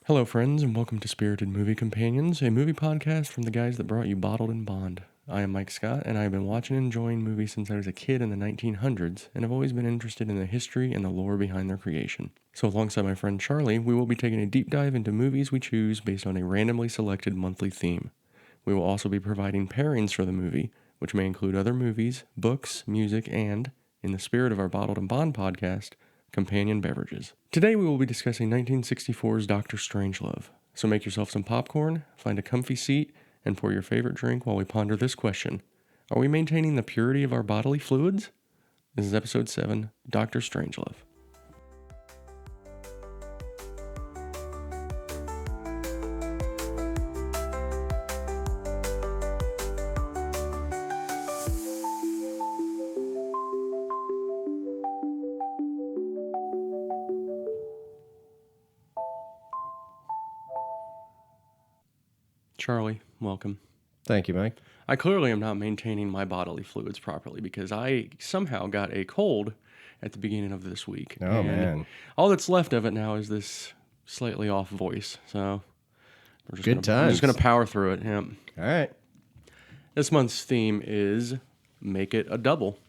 Hello, friends, and welcome to Spirited Movie Companions, a movie podcast from the guys that brought you Bottled and Bond. I am Mike Scott, and I have been watching and enjoying movies since I was a kid in the 1900s, and have always been interested in the history and the lore behind their creation. So alongside my friend Charlie, we will be taking a deep dive into movies we choose based on a randomly selected monthly theme. We will also be providing pairings for the movie, which may include other movies, books, music, and, in the spirit of our Bottled and Bond podcast, companion beverages. Today we will be discussing 1964's Dr. Strangelove. So make yourself some popcorn, find a comfy seat, and pour your favorite drink while we ponder this question. Are we maintaining the purity of our bodily fluids? This is episode 7, Dr. Strangelove. Charlie, welcome. Thank you, Mike. I clearly am not maintaining my bodily fluids properly because I somehow got a cold at the beginning of this week. Oh, man. All that's left of it now is this slightly off voice. So we're just Good times. I'm just going to power through it. Yeah. All right. This month's theme is Make It a Double.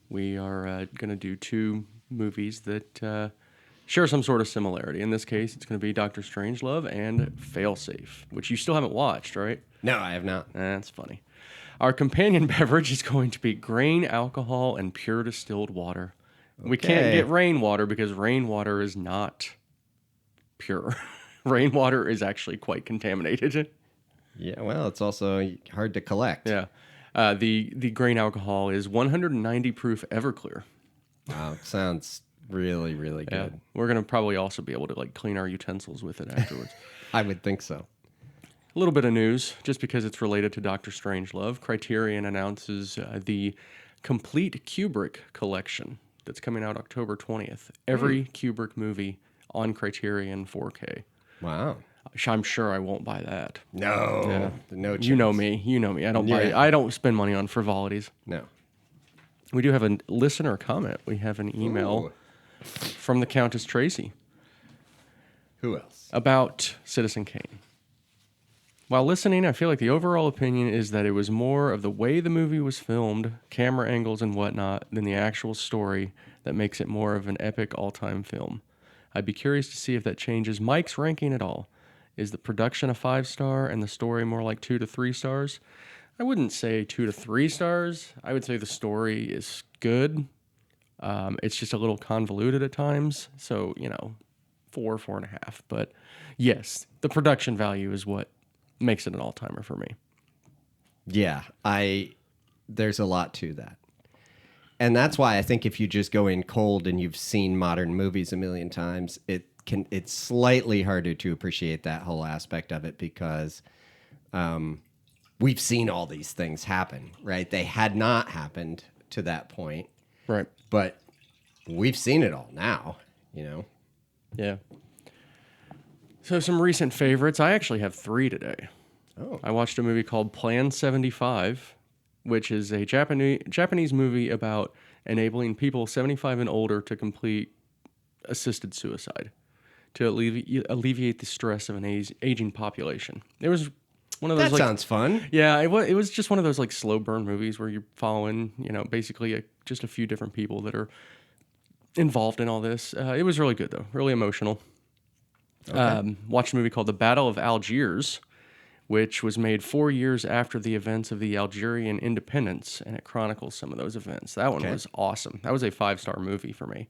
We are going to do two movies that share some sort of similarity. In this case, it's going to be Dr. Strangelove and Failsafe, which you still haven't watched, right? No, I have not. That's funny. Our companion beverage is going to be grain alcohol and pure distilled water. Okay. We can't get rainwater because rainwater is not pure. Rainwater is actually quite contaminated. Yeah, well, it's also hard to collect. Yeah. The grain alcohol is 190 proof Everclear. Wow, it sounds really, really good. Yeah. We're going to probably also be able to clean our utensils with it afterwards. I would think so. A little bit of news, just because it's related to Dr. Strangelove. Criterion announces the complete Kubrick collection that's coming out October 20th. Every Kubrick movie on Criterion 4K. Wow. I'm sure I won't buy that. No. No chance. You know me. I don't spend money on frivolities. No. We do have a listener comment. We have an email from the Countess Tracy. Who else? About Citizen Kane. While listening, I feel like the overall opinion is that it was more of the way the movie was filmed, camera angles and whatnot, than the actual story that makes it more of an epic all-time film. I'd be curious to see if that changes Mike's ranking at all. Is the production a 5-star and the story more like 2 to 3 stars? I wouldn't say 2 to 3 stars. I would say the story is good. It's just a little convoluted at times. So, 4, 4.5. But yes, the production value is what makes it an all-timer for me. Yeah, there's a lot to that. And that's why I think if you just go in cold and you've seen modern movies a million times, it's slightly harder to appreciate that whole aspect of it because we've seen all these things happen, right? They had not happened to that point. Right. But we've seen it all now, Yeah. So some recent favorites. I actually have 3 today. Oh. I watched a movie called Plan 75, which is a Japanese movie about enabling people 75 and older to complete assisted suicide to alleviate the stress of an aging population. It was one of those. That sounds fun. Yeah, it was just one of those slow burn movies where you're following, basically just a few different people that are involved in all this. It was really good though, really emotional. Okay. Watched a movie called The Battle of Algiers, which was made 4 years after the events of the Algerian independence, and it chronicles some of those events. That one was awesome. That was a 5-star movie for me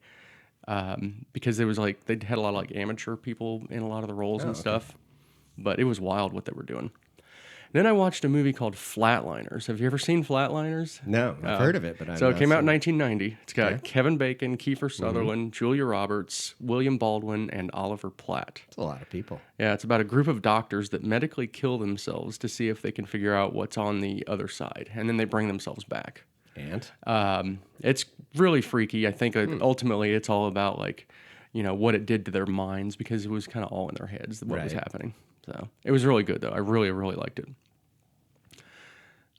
because there was they had a lot of amateur people in a lot of the roles and stuff, but it was wild what they were doing. Then I watched a movie called Flatliners. Have you ever seen Flatliners? No, I've heard of it, but So it came out in 1990. It's got Kevin Bacon, Kiefer Sutherland, Julia Roberts, William Baldwin, and Oliver Platt. It's a lot of people. Yeah, it's about a group of doctors that medically kill themselves to see if they can figure out what's on the other side, and then they bring themselves back. And? It's really freaky. I think ultimately it's all about what it did to their minds because it was kind of all in their heads what was happening. So it was really good though. I really, really liked it.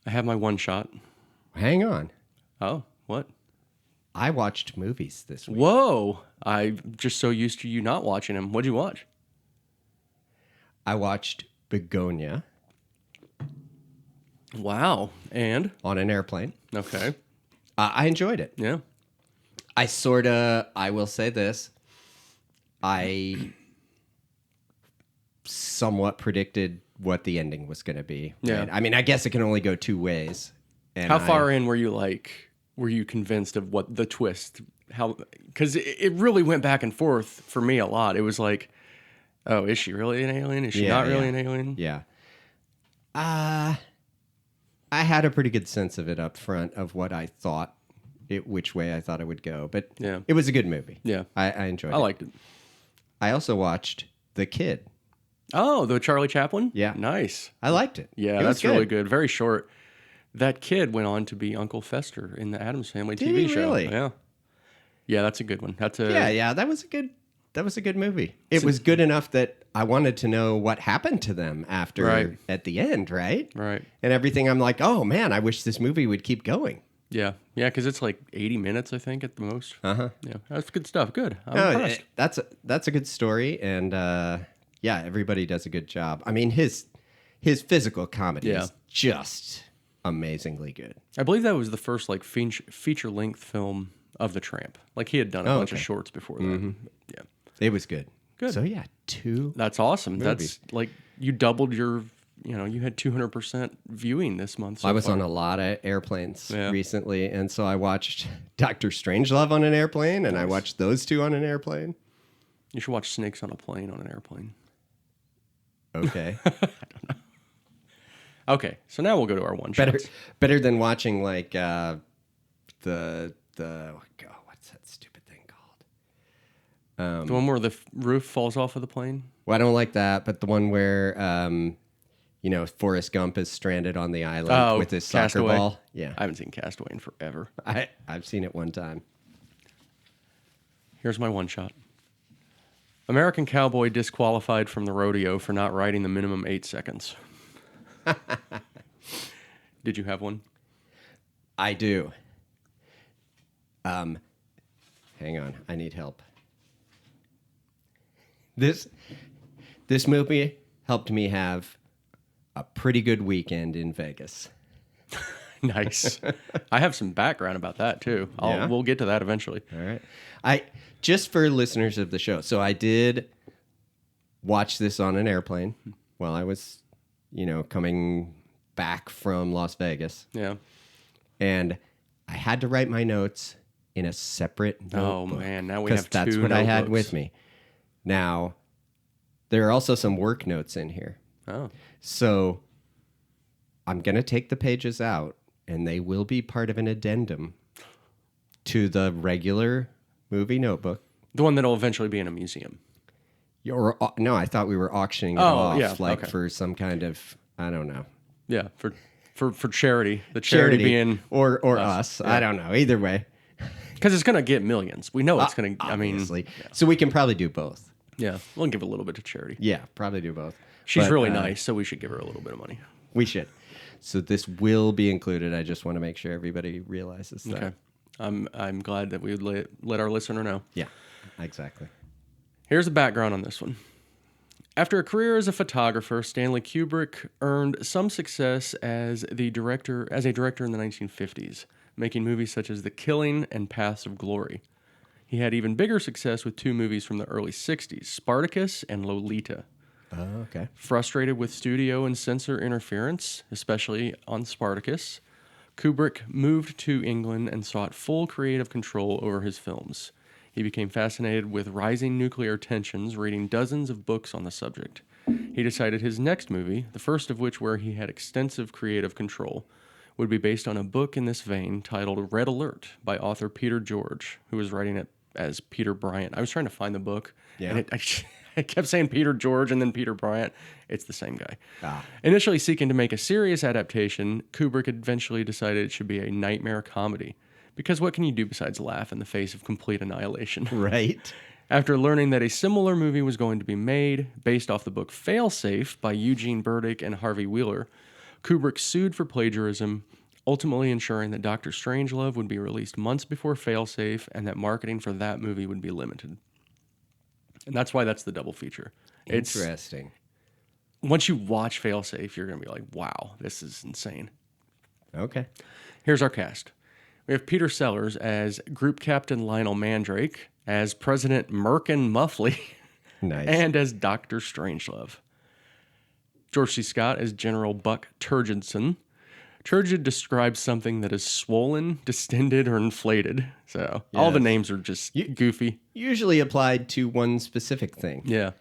I have my one shot. Hang on. Oh, what? I watched movies this week. Whoa! I'm just so used to you not watching them. What'd you watch? I watched Begonia Wow. And? on an airplane. Okay. I enjoyed it. Yeah. I will say this. I somewhat predicted what the ending was going to be. Yeah. Right? I mean, I guess it can only go two ways. And How far in were you convinced of what the twist? Because it really went back and forth for me a lot. It was like, oh, is she really an alien? Is she not really an alien? Yeah. I had a pretty good sense of it up front of what I thought, which way I thought it would go. But Yeah. it was a good movie. Yeah. I enjoyed it. I liked it. I also watched The Kid. Oh, the Charlie Chaplin? Yeah. Nice. I liked it. Yeah, It was that's really good. Very short. That kid went on to be Uncle Fester in the Addams Family Did TV he show. really? Yeah. Yeah, that's a good one. That's a Yeah, that was a good movie. It was good enough that I wanted to know what happened to them after Right. at the end, right? Right. And everything. I'm like, oh man, I wish this movie would keep going. Yeah. Yeah, because it's like 80 minutes, I think, at the most. Uh-huh. Yeah. That's good stuff. Good. I'm No, impressed. that's a good story, and yeah, everybody does a good job. I mean, his physical comedy is just amazingly good. I believe that was the first like feature length film of the Tramp. Like he had done a bunch of shorts before that. Yeah. It was good. Good. So yeah, two. That's awesome. movies. That's like you doubled your, you had 200% viewing this month. So I was far. on a lot of airplanes Yeah. recently, and so I watched Dr. Strangelove on an airplane, and I watched those two on an airplane. You should watch Snakes on a Plane on an airplane. Okay. Okay, so now we'll go to our one better shots. better than watching like the what's that stupid thing called? The one where the roof falls off of the plane. Well, I don't like that, but the one where Forrest Gump is stranded on the island with his soccer Castaway. ball. Yeah, I haven't seen Castaway in forever. I've seen it one time. Here's my one shot. American cowboy disqualified from the rodeo for not riding the minimum 8 seconds. Did you have one? I do. Hang on, I need help. This movie helped me have a pretty good weekend in Vegas. Nice. I have some background about that too. We'll get to that eventually. All right. Just for listeners of the show. So I did watch this on an airplane while I was, coming back from Las Vegas. Yeah. And I had to write my notes in a separate notebook. Oh man, now we have two that's what I had notebooks. with me. Now, there are also some work notes in here. Oh. So I'm going to take the pages out, and they will be part of an addendum to the regular movie notebook. The one that'll eventually be in a museum. No, I thought we were auctioning it off, for some kind of, I don't know. Yeah, for charity. The charity being or us. Yeah. I don't know. Either way. because it's gonna get millions. We know it's gonna. Obviously. So we can probably do both. Yeah, we'll give a little bit to charity. Yeah, probably do both. She's But, really nice, so we should give her a little bit of money. We should. So this will be included. I just want to make sure everybody realizes that. Okay. I'm glad that we let our listener know. Yeah, exactly. Here's the background on this one. After a career as a photographer, Stanley Kubrick earned some success as a director in the 1950s, making movies such as The Killing and Paths of Glory. He had even bigger success with two movies from the early 60s, Spartacus and Lolita. Oh, okay. Frustrated with studio and censor interference, especially on Spartacus, Kubrick moved to England and sought full creative control over his films. He became fascinated with rising nuclear tensions, reading dozens of books on the subject. He decided his next movie, the first of which where he had extensive creative control, would be based on a book in this vein titled Red Alert by author Peter George, who was writing it as Peter Bryant. I was trying to find the book, and I kept saying Peter George and then Peter Bryant. It's the same guy. Initially seeking to make a serious adaptation, Kubrick eventually decided it should be a nightmare comedy. Because what can you do besides laugh in the face of complete annihilation? Right. After learning that a similar movie was going to be made, based off the book Failsafe by Eugene Burdick and Harvey Wheeler, Kubrick sued for plagiarism, ultimately ensuring that Dr. Strangelove would be released months before Failsafe and that marketing for that movie would be limited. And that's why that's the double feature. Interesting. once you watch Failsafe, you're going to be like, wow, this is insane. Okay. Here's our cast. We have Peter Sellers as Group Captain Lionel Mandrake, as President Merkin Muffley, Nice. and as Dr. Strangelove. George C. Scott as General Buck Turgidson. Turgid describes something that is swollen, distended, or inflated. So all the Yes. names are just goofy. Usually applied to one specific thing. Yeah.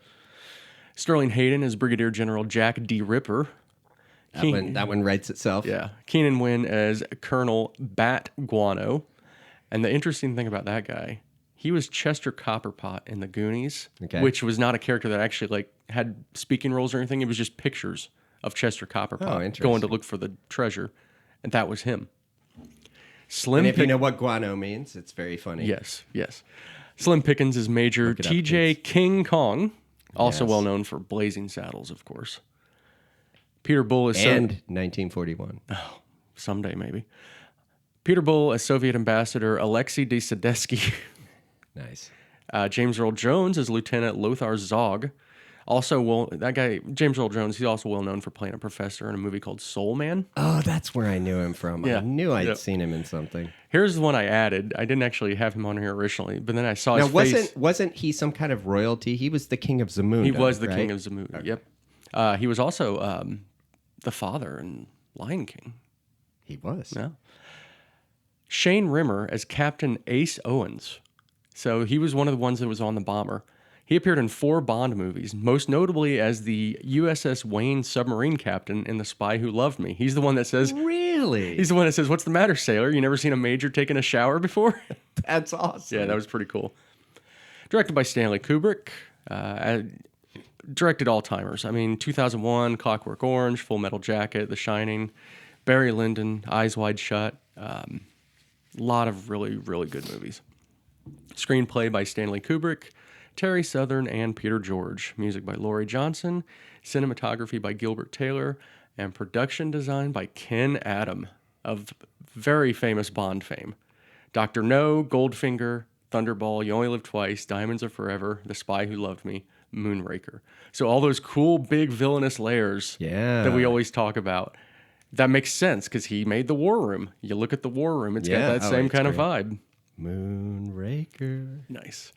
Sterling Hayden as Brigadier General Jack D. Ripper. That one writes itself. Yeah. Keenan Wynn as Colonel Bat Guano. And the interesting thing about that guy, he was Chester Copperpot in The Goonies, which was not a character that actually like had speaking roles or anything. It was just pictures of Chester Copperpot going to look for the treasure. And that was him. And if you know what guano means, it's very funny. Yes, yes. Slim Pickens is Major T.J. King Kong, also well known for Blazing Saddles, of course. Peter Bull is... And 1941. Oh, someday maybe. Peter Bull as Soviet Ambassador Alexei de Sadetsky. Nice. James Earl Jones as Lieutenant Lothar Zog. Also, that guy, James Earl Jones, he's also well known for playing a professor in a movie called Soul Man. Oh, that's where I knew him from. Yeah. I knew I'd seen him in something. Here's the one I added. I didn't actually have him on here originally, but then I saw his face. Wasn't he some kind of royalty? He was the king of Zamunda. He was the king right? of Zamunda, yep. He was also the father in Lion King. He was. Yeah. Shane Rimmer as Captain Ace Owens. So he was one of the ones that was on the bomber. He appeared in 4 Bond movies, most notably as the USS Wayne submarine captain in The Spy Who Loved Me. He's the one that says... Really? He's the one that says, "What's the matter, sailor? You never seen a major taking a shower before?" That's awesome. Yeah, that was pretty cool. Directed by Stanley Kubrick. Directed all-timers. I mean, 2001, Clockwork Orange, Full Metal Jacket, The Shining, Barry Lyndon, Eyes Wide Shut. A lot of really, really good movies. Screenplay by Stanley Kubrick, Terry Southern, and Peter George. Music by Laurie Johnson. Cinematography by Gilbert Taylor. And production design by Ken Adam of very famous Bond fame. Dr. No, Goldfinger, Thunderball, You Only Live Twice, Diamonds Are Forever, The Spy Who Loved Me, Moonraker. So all those cool, big, villainous layers that we always talk about. That makes sense because he made The War Room. You look at The War Room, it's got that same kind of vibe. Moonraker. Nice.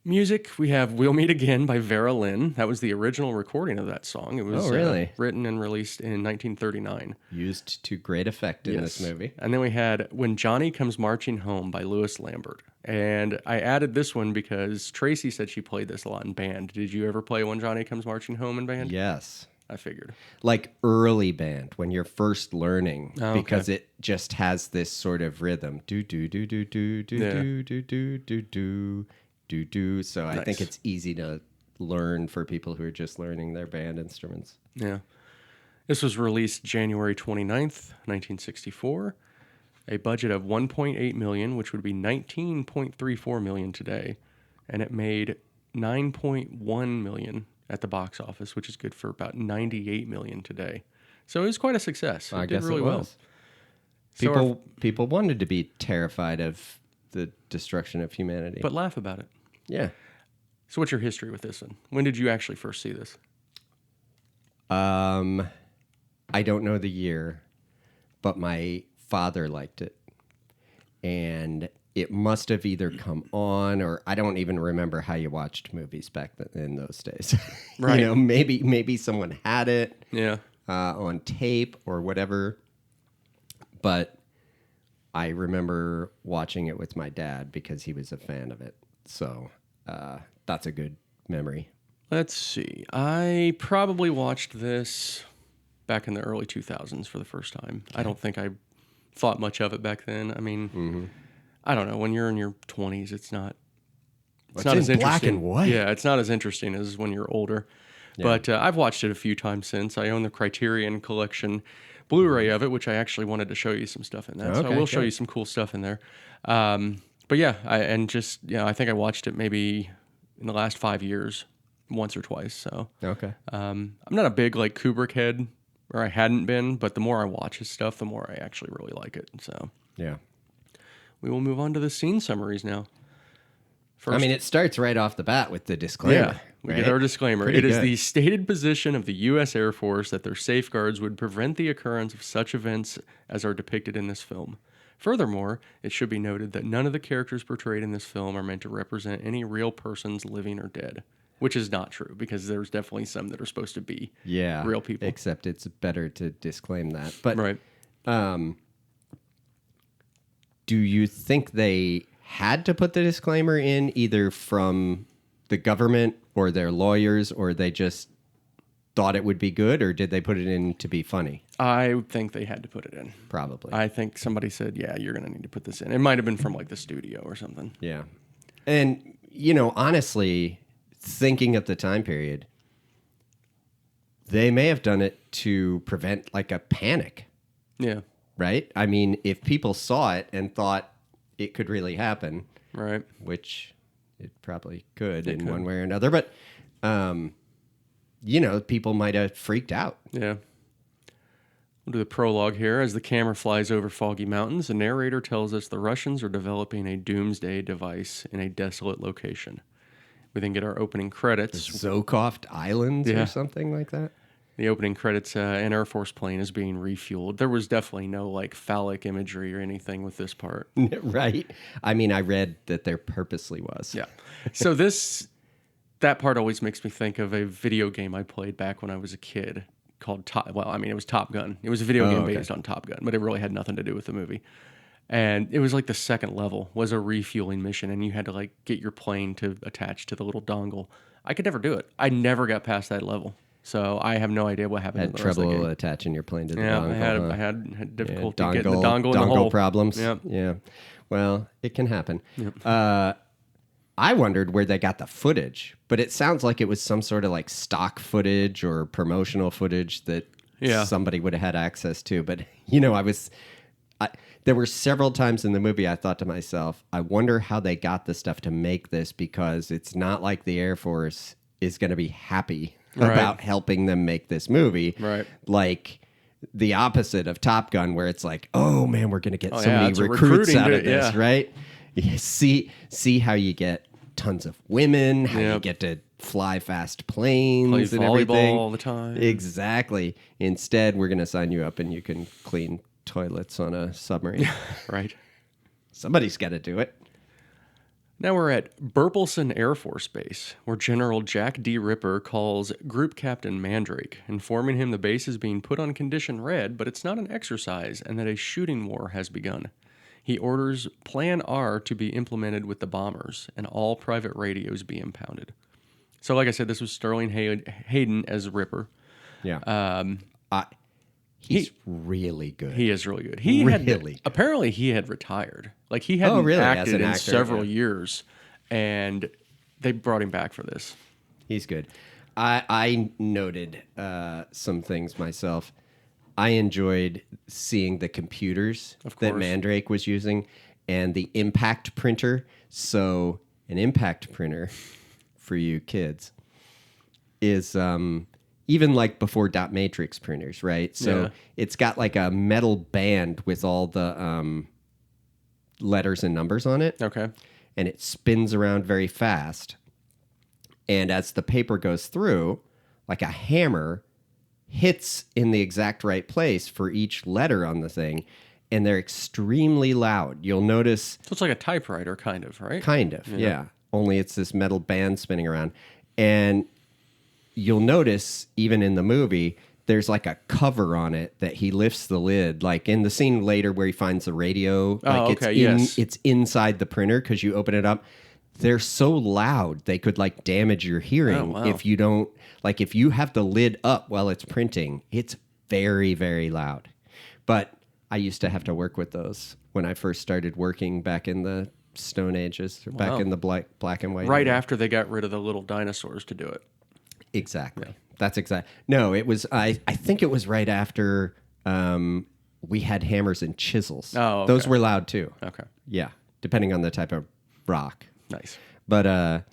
Music, we have We'll Meet Again by Vera Lynn. That was the original recording of that song. It was written and released in 1939. Used to great effect in this movie. And then we had When Johnny Comes Marching Home by Louis Lambert. And I added this one because Tracy said she played this a lot in band. Did you ever play When Johnny Comes Marching Home in band? Yes. I figured. Like early band when you're first learning because it just has this sort of rhythm. Do do do do do do do do do do do do do. So I think it's easy to learn for people who are just learning their band instruments. Yeah. This was released January 29th, 1964. A budget of $1.8 million, which would be $19.34 million today. And it made $9.1 million at the box office, which is good for about $98 million today. So it was quite a success. It did really well. People wanted to be terrified of the destruction of humanity. But laugh about it. Yeah. So what's your history with this one? When did you actually first see this? I don't know the year, but my father liked it. And it must have either come on, or I don't even remember how you watched movies back in those days. Right. You know, maybe someone had it on tape or whatever. But I remember watching it with my dad because he was a fan of it. So that's a good memory. Let's see. I probably watched this back in the early 2000s for the first time. I don't think I thought much of it back then. I mean, I don't know. When you're in your 20s, it's not as interesting. Black and white. Yeah, it's not as interesting as when you're older. Yeah. But I've watched it a few times since. I own the Criterion Collection Blu-ray of it, which I actually wanted to show you some stuff in that. So I will show you some cool stuff in there. But yeah, I think I watched it maybe in the last 5 years, once or twice. So I'm not a big like Kubrick head, or I hadn't been, but the more I watch his stuff, the more I actually really like it. So yeah, we will move on to the scene summaries now. First, I mean, it starts right off the bat with the disclaimer. Yeah, We Right? get our disclaimer. Pretty It is good. the stated position of the U.S. Air Force that their safeguards would prevent the occurrence of such events as are depicted in this film. Furthermore, it should be noted that none of the characters portrayed in this film are meant to represent any real persons living or dead, which is not true because there's definitely some that are supposed to be real people. Except it's better to disclaim that. But Right. do you think they had to put the disclaimer in either from the government or their lawyers, or they just thought it would be good, or did they put it in to be funny? I think they had to put it in. Probably. I think somebody said, yeah, you're going to need to put this in. It might have been from like the studio or something. Yeah. And, honestly, thinking of the time period, they may have done it to prevent like a panic, Yeah. right? I mean, if people saw it and thought it could really happen, Right. which it probably could in one way or another, but, people might have freaked out. Yeah. We'll do the prologue here. As the camera flies over foggy mountains, the narrator tells us the Russians are developing a doomsday device in a desolate location. We then get our opening credits. Zokoft Islands Yeah. or something like that. The opening credits, an Air Force plane is being refueled. There was definitely no like phallic imagery or anything with this part. Right. I mean, I read that there purposely was. Yeah. So that part always makes me think of a video game I played back when I was a kid called it was Top Gun. It was a video game based on Top Gun, but it really had nothing to do with the movie. And it was like the second level was a refueling mission, and you had to like get your plane to attach to the little dongle. I could never do it. I never got past that level. So I have no idea what happened. Had in the rest of the trouble game. attaching your plane to the Yeah, dongle. I had difficulty dongle, getting the dongle in the hole. problems. Yep. Yeah. Well, it can happen. I wondered where they got the footage, but it sounds like it was some sort of like stock footage or promotional footage that somebody would have had access to. But there were several times in the movie I thought to myself, I wonder how they got the stuff to make this, because it's not like the Air Force is going to be happy about helping them make this movie. Right. Like the opposite of Top Gun, where it's like, oh man, we're going to get so yeah, many it's a recruits recruiting out of bit, this, yeah. right? You see how you get tons of women, how you Yep. get to fly fast planes Play and volleyball everything. all the time. Exactly. Instead, we're going to sign you up and you can clean toilets on a submarine. Right. Somebody's got to do it. Now we're at Burleson Air Force Base, where General Jack D. Ripper calls Group Captain Mandrake, informing him the base is being put on condition red, but it's not an exercise, and that a shooting war has begun. He orders Plan R to be implemented with the bombers, and all private radios be impounded. So like I said, this was Sterling Hayden as Ripper. Yeah. He's really good. He is really good. Apparently he had retired. Like he hadn't really? As acted an in actor, several yeah. years, and they brought him back for this. He's good. I noted some things myself. I enjoyed seeing the computers that Mandrake was using and the impact printer. So an impact printer, for you kids, is even like before dot matrix printers, right? So it's got like a metal band with all the letters and numbers on it. Okay. And it spins around very fast. And as the paper goes through, like a hammer hits in the exact right place for each letter on the thing. And they're extremely loud. You'll notice... So it's like a typewriter, kind of, right? Kind of, yeah. Only it's this metal band spinning around. And you'll notice, even in the movie, there's like a cover on it that he lifts the lid. Like in the scene later where he finds the radio, like it's inside the printer because you open it up. They're so loud they could like damage your hearing if you don't, like if you have the lid up while it's printing, it's very, very loud. But I used to have to work with those when I first started working back in the Stone Ages, or back in the black and white. Right after they got rid of the little dinosaurs to do it. Exactly. Yeah. That's exact. No, it was. I think it was right after we had hammers and chisels. Oh, okay. Those were loud too. Okay. Yeah, depending on the type of rock. Nice. But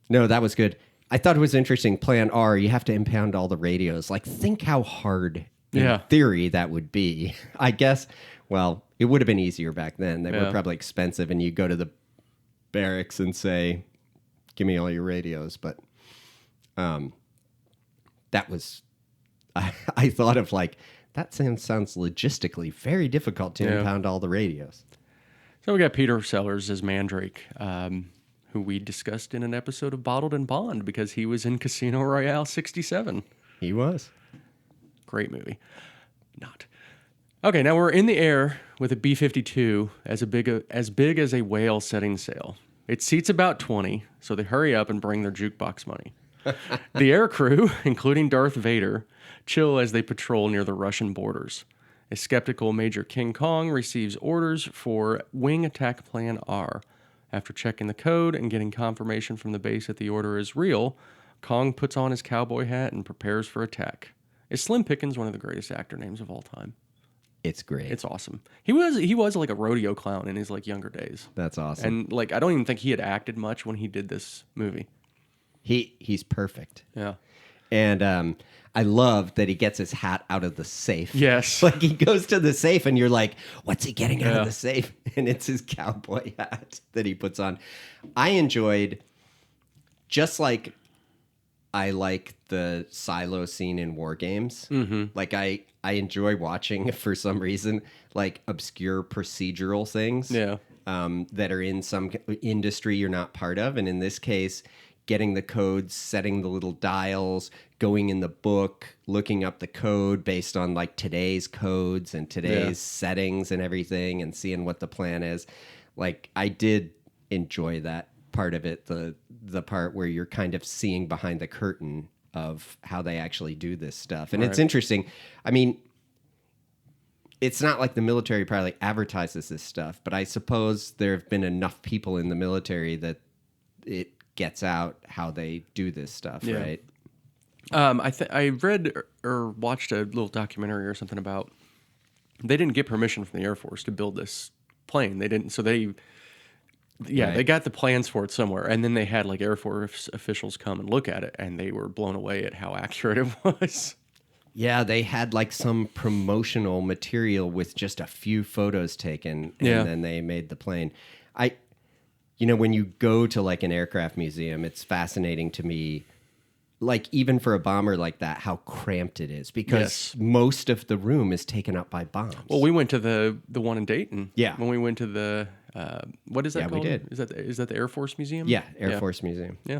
no, that was good. I thought it was interesting. Plan R, you have to impound all the radios. Like, think how hard, in theory, that would be. I guess. Well, it would have been easier back then. They were probably expensive, and you go to the barracks and say, "Give me all your radios." But That was, I thought of like, that sounds logistically very difficult to impound all the radios. So we got Peter Sellers as Mandrake, who we discussed in an episode of Bottled and Bond because he was in Casino Royale 67. He was. Great movie. Not. Okay, now we're in the air with a B-52 as big as a whale setting sail. It seats about 20, so they hurry up and bring their jukebox money. The air crew, including Darth Vader, chill as they patrol near the Russian borders. A skeptical Major King Kong receives orders for Wing Attack Plan R. After checking the code and getting confirmation from the base that the order is real, Kong puts on his cowboy hat and prepares for attack. Is Slim Pickens one of the greatest actor names of all time? It's great. It's awesome. He was like a rodeo clown in his like younger days. That's awesome. And like I don't even think he had acted much when he did this movie. He's perfect. Yeah. And I love that he gets his hat out of the safe. Yes. Like he goes to the safe and you're like, what's he getting out of the safe? And it's his cowboy hat that he puts on. I enjoyed, just like I like the silo scene in War Games. Mm-hmm. Like I enjoy watching, for some reason, like obscure procedural things that are in some industry you're not part of. And in this case, getting the codes, setting the little dials, going in the book, looking up the code based on like today's codes and today's settings and everything, and seeing what the plan is. Like I did enjoy that part of it, the part where you're kind of seeing behind the curtain of how they actually do this stuff. And it's interesting. I mean, it's not like the military probably advertises this stuff, but I suppose there have been enough people in the military that it gets out how they do this stuff, right? I read or watched a little documentary or something about they didn't get permission from the Air Force to build this plane. They didn't, so they got the plans for it somewhere, and then they had like Air Force officials come and look at it, and they were blown away at how accurate it was. Yeah, they had like some promotional material with just a few photos taken, and then they made the plane. When you go to like an aircraft museum, it's fascinating to me, like even for a bomber like that, how cramped it is because most of the room is taken up by bombs. Well, we went to the one in Dayton. Yeah. When we went to the, what is that called? We did. Is that the Air Force Museum? Yeah, Air Force Museum. Yeah.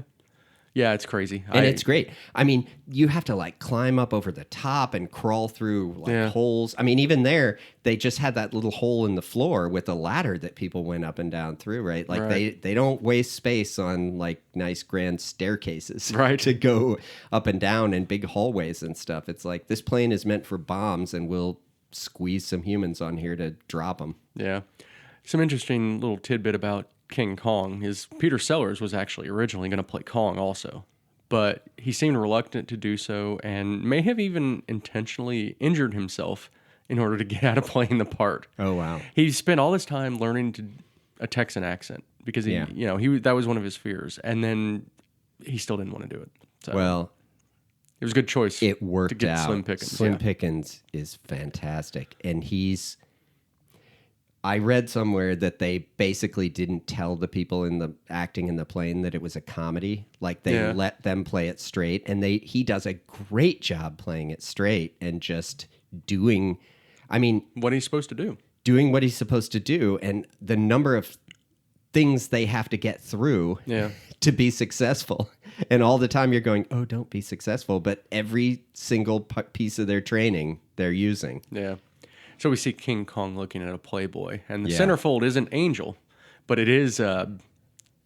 Yeah, it's crazy. And it's great. I mean, you have to like climb up over the top and crawl through like holes. I mean, even there, they just had that little hole in the floor with a ladder that people went up and down through, right? Like they don't waste space on like nice grand staircases to go up and down and big hallways and stuff. It's like this plane is meant for bombs and we'll squeeze some humans on here to drop them. Yeah. Some interesting little tidbit about King Kong is Peter Sellers was actually originally going to play Kong also, but he seemed reluctant to do so and may have even intentionally injured himself in order to get out of playing the part. Oh, wow. He spent all this time learning a Texan accent because that was one of his fears, and then he still didn't want to do it. So well, it was a good choice. It worked to get out. Slim Pickens. Slim Pickens is fantastic, and I read somewhere that they basically didn't tell the people in the acting in the plane that it was a comedy. Like they let them play it straight, and he does a great job playing it straight and just doing, what he's supposed to do. Doing what he's supposed to do, and the number of things they have to get through to be successful. And all the time you're going, oh, don't be successful. But every single piece of their training they're using. Yeah. So we see King Kong looking at a Playboy, and the centerfold isn't Angel, but it is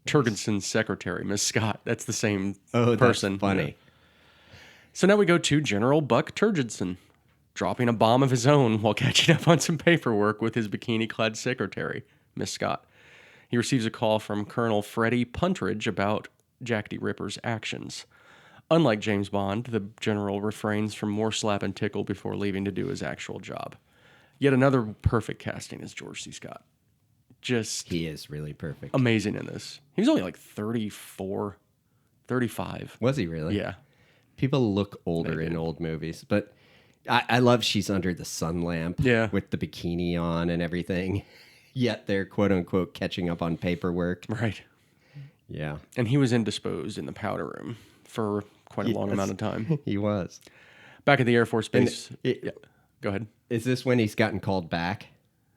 Turgenson's secretary, Miss Scott. That's the same person. That's funny. Yeah. So now we go to General Buck Turgidson, dropping a bomb of his own while catching up on some paperwork with his bikini-clad secretary, Miss Scott. He receives a call from Colonel Freddie Puntridge about Jack the Ripper's actions. Unlike James Bond, the general refrains from more slap and tickle before leaving to do his actual job. Yet another perfect casting is George C. Scott. He is really perfect. Amazing in this. He was only like 34, 35. Was he really? Yeah. People look older in old movies, but I love she's under the sun lamp with the bikini on and everything. Yet they're quote unquote catching up on paperwork. Right. Yeah. And he was indisposed in the powder room for quite a long amount of time. He was. Back at the Air Force Base. Yeah. Go ahead. Is this when he's gotten called back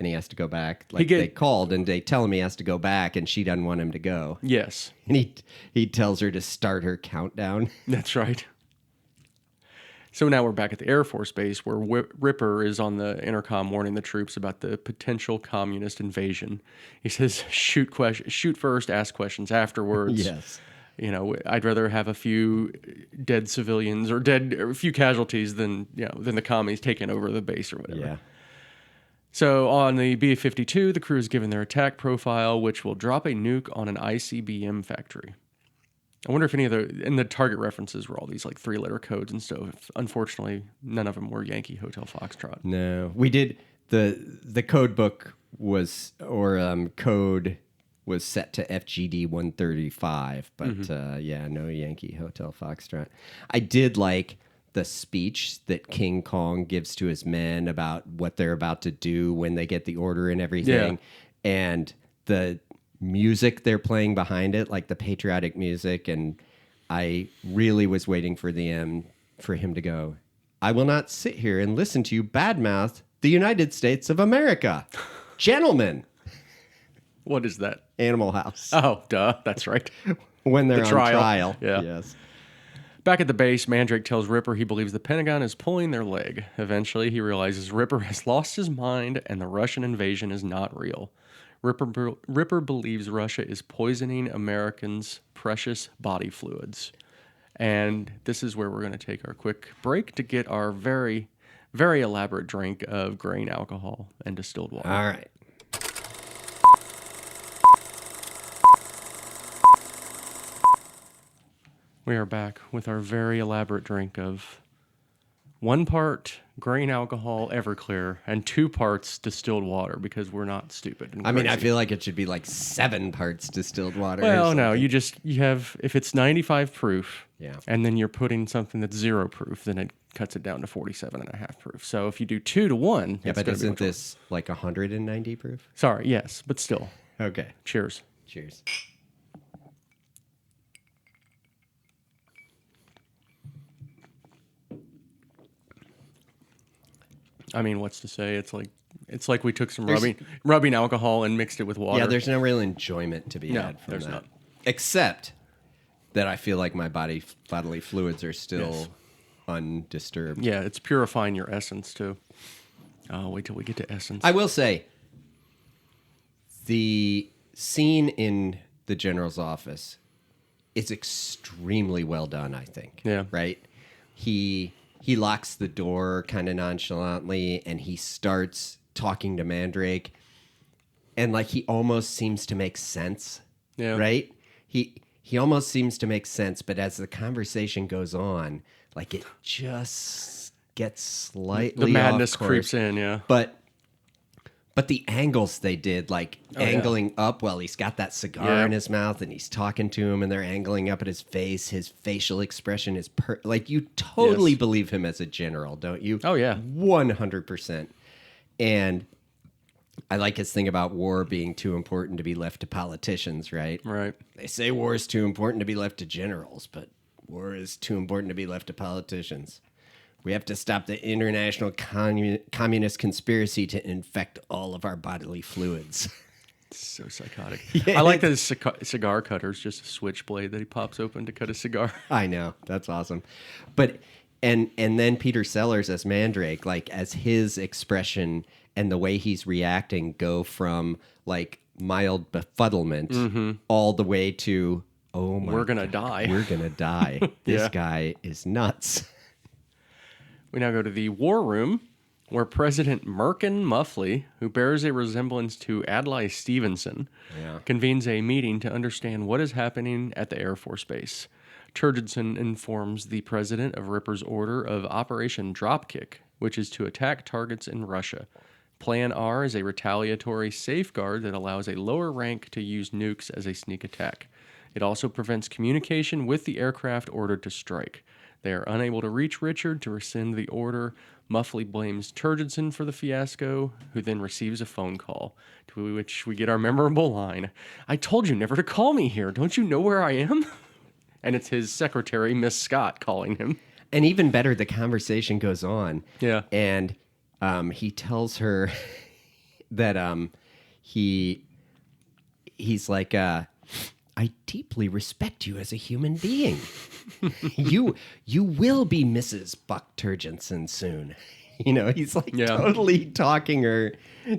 and he has to go back? Like they called and they tell him he has to go back and she doesn't want him to go. Yes. And he tells her to start her countdown. That's right. So now we're back at the Air Force Base where Ripper is on the intercom warning the troops about the potential communist invasion. He says, shoot first, ask questions afterwards. Yes. You know, I'd rather have a few dead civilians or a few casualties than the commies taking over the base or whatever. Yeah. So on the B-52, the crew is given their attack profile, which will drop a nuke on an ICBM factory. I wonder if any of the target references were all these like 3-letter codes and stuff. Unfortunately, none of them were Yankee Hotel Foxtrot. No, we did the code book code was set to FGD 135, but no Yankee Hotel Foxtrot. I did like the speech that King Kong gives to his men about what they're about to do when they get the order and everything, and the music they're playing behind it, like the patriotic music, and I really was waiting for for him to go, I will not sit here and listen to you badmouth the United States of America. Gentlemen. What is that? Animal House. Oh, duh. That's right. When they're The on trial. trial. Yeah. Yes. Back at the base, Mandrake tells Ripper he believes the Pentagon is pulling their leg. Eventually, he realizes Ripper has lost his mind and the Russian invasion is not real. Ripper believes Russia is poisoning Americans' precious body fluids. And this is where we're going to take our quick break to get our very, very elaborate drink of grain alcohol and distilled water. All right. We are back with our very elaborate drink of 1 part grain alcohol Everclear and 2 parts distilled water because we're not stupid. And I mean, I crazy. feel like it should be like 7 parts distilled water. Well, or no, something. you have, if it's 95 proof, Yeah. and then you're putting something that's 0 proof, then it cuts it down to 47.5 proof. So if you do 2 to 1, Yeah, it's but gonna be isn't much more. this like 190 proof? Sorry, yes, but still. Okay. Cheers. Cheers. I mean, what's to say? It's like we took some rubbing alcohol and mixed it with water. Yeah, there's no real enjoyment to be No, had from there's that. not. Except that I feel like my bodily fluids are still Yes. undisturbed. Yeah, it's purifying your essence too. Oh, wait till we get to essence. I will say, the scene in the general's office is extremely well done, I think. Yeah. Right? He locks the door kind of nonchalantly and he starts talking to Mandrake, and like he almost seems to make sense. Yeah. Right? He almost seems to make sense, but as the conversation goes on, like it just gets slightly the madness off course. creeps in, yeah. But the angles they did, like angling up while he's got that cigar in his mouth and he's talking to him and they're angling up at his face, his facial expression is like you totally Yes. believe him as a general, don't you? Oh, yeah. 100%. And I like his thing about war being too important to be left to politicians, right? Right. They say war is too important to be left to generals, but war is too important to be left to politicians. We have to stop the international communist conspiracy to infect all of our bodily fluids. So psychotic. Yeah, I like that his cigar cutter is just a switchblade that he pops open to cut a cigar. I know. That's awesome. But and then Peter Sellers as Mandrake, like as his expression and the way he's reacting go from like mild befuddlement all the way to, oh my We're gonna God, die. We're going to die. This Yeah. guy is nuts. We now go to the war room, where President Merkin Muffley, who bears a resemblance to Adlai Stevenson, convenes a meeting to understand what is happening at the Air Force Base. Turgidson informs the president of Ripper's order of Operation Dropkick, which is to attack targets in Russia. Plan R is a retaliatory safeguard that allows a lower rank to use nukes as a sneak attack. It also prevents communication with the aircraft ordered to strike. They are unable to reach Richard to rescind the order. Muffley blames Turgidson for the fiasco, who then receives a phone call, to which we get our memorable line, "I told you never to call me here. Don't you know where I am?" And it's his secretary, Miss Scott, calling him. And even better, the conversation goes on. Yeah. And he tells her that he's like, I deeply respect you as a human being. you will be Mrs. Buck Turgensen soon. He's like totally talking her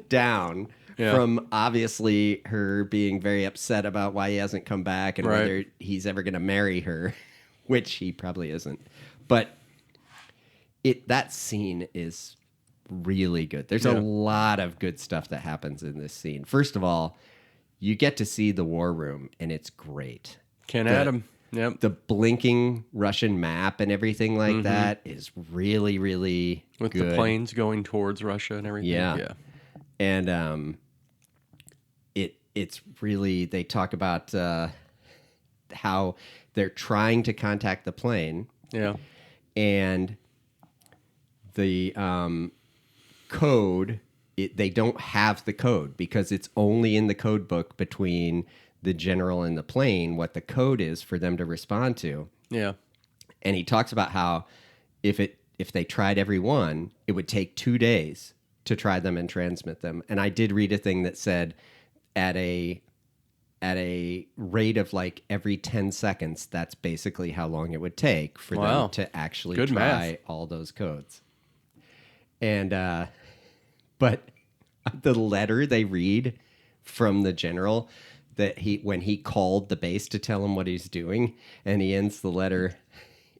down from obviously her being very upset about why he hasn't come back and whether he's ever going to marry her, which he probably isn't. But that scene is really good. There's a lot of good stuff that happens in this scene. First of all, you get to see the war room, and it's great. Ken Adam. Yep. The blinking Russian map and everything like that is really, really with good. The planes going towards Russia and everything. Yeah. And it's really, they talk about how they're trying to contact the plane. Yeah. And the code, they don't have the code because it's only in the code book between the general and the plane what the code is for them to respond to. Yeah. And he talks about how if they tried every one, it would take 2 days to try them and transmit them. And I did read a thing that said at a rate of like every 10 seconds, that's basically how long it would take for them to actually Good try math. all those codes. And but the letter they read from the general that when he called the base to tell him what he's doing, and he ends the letter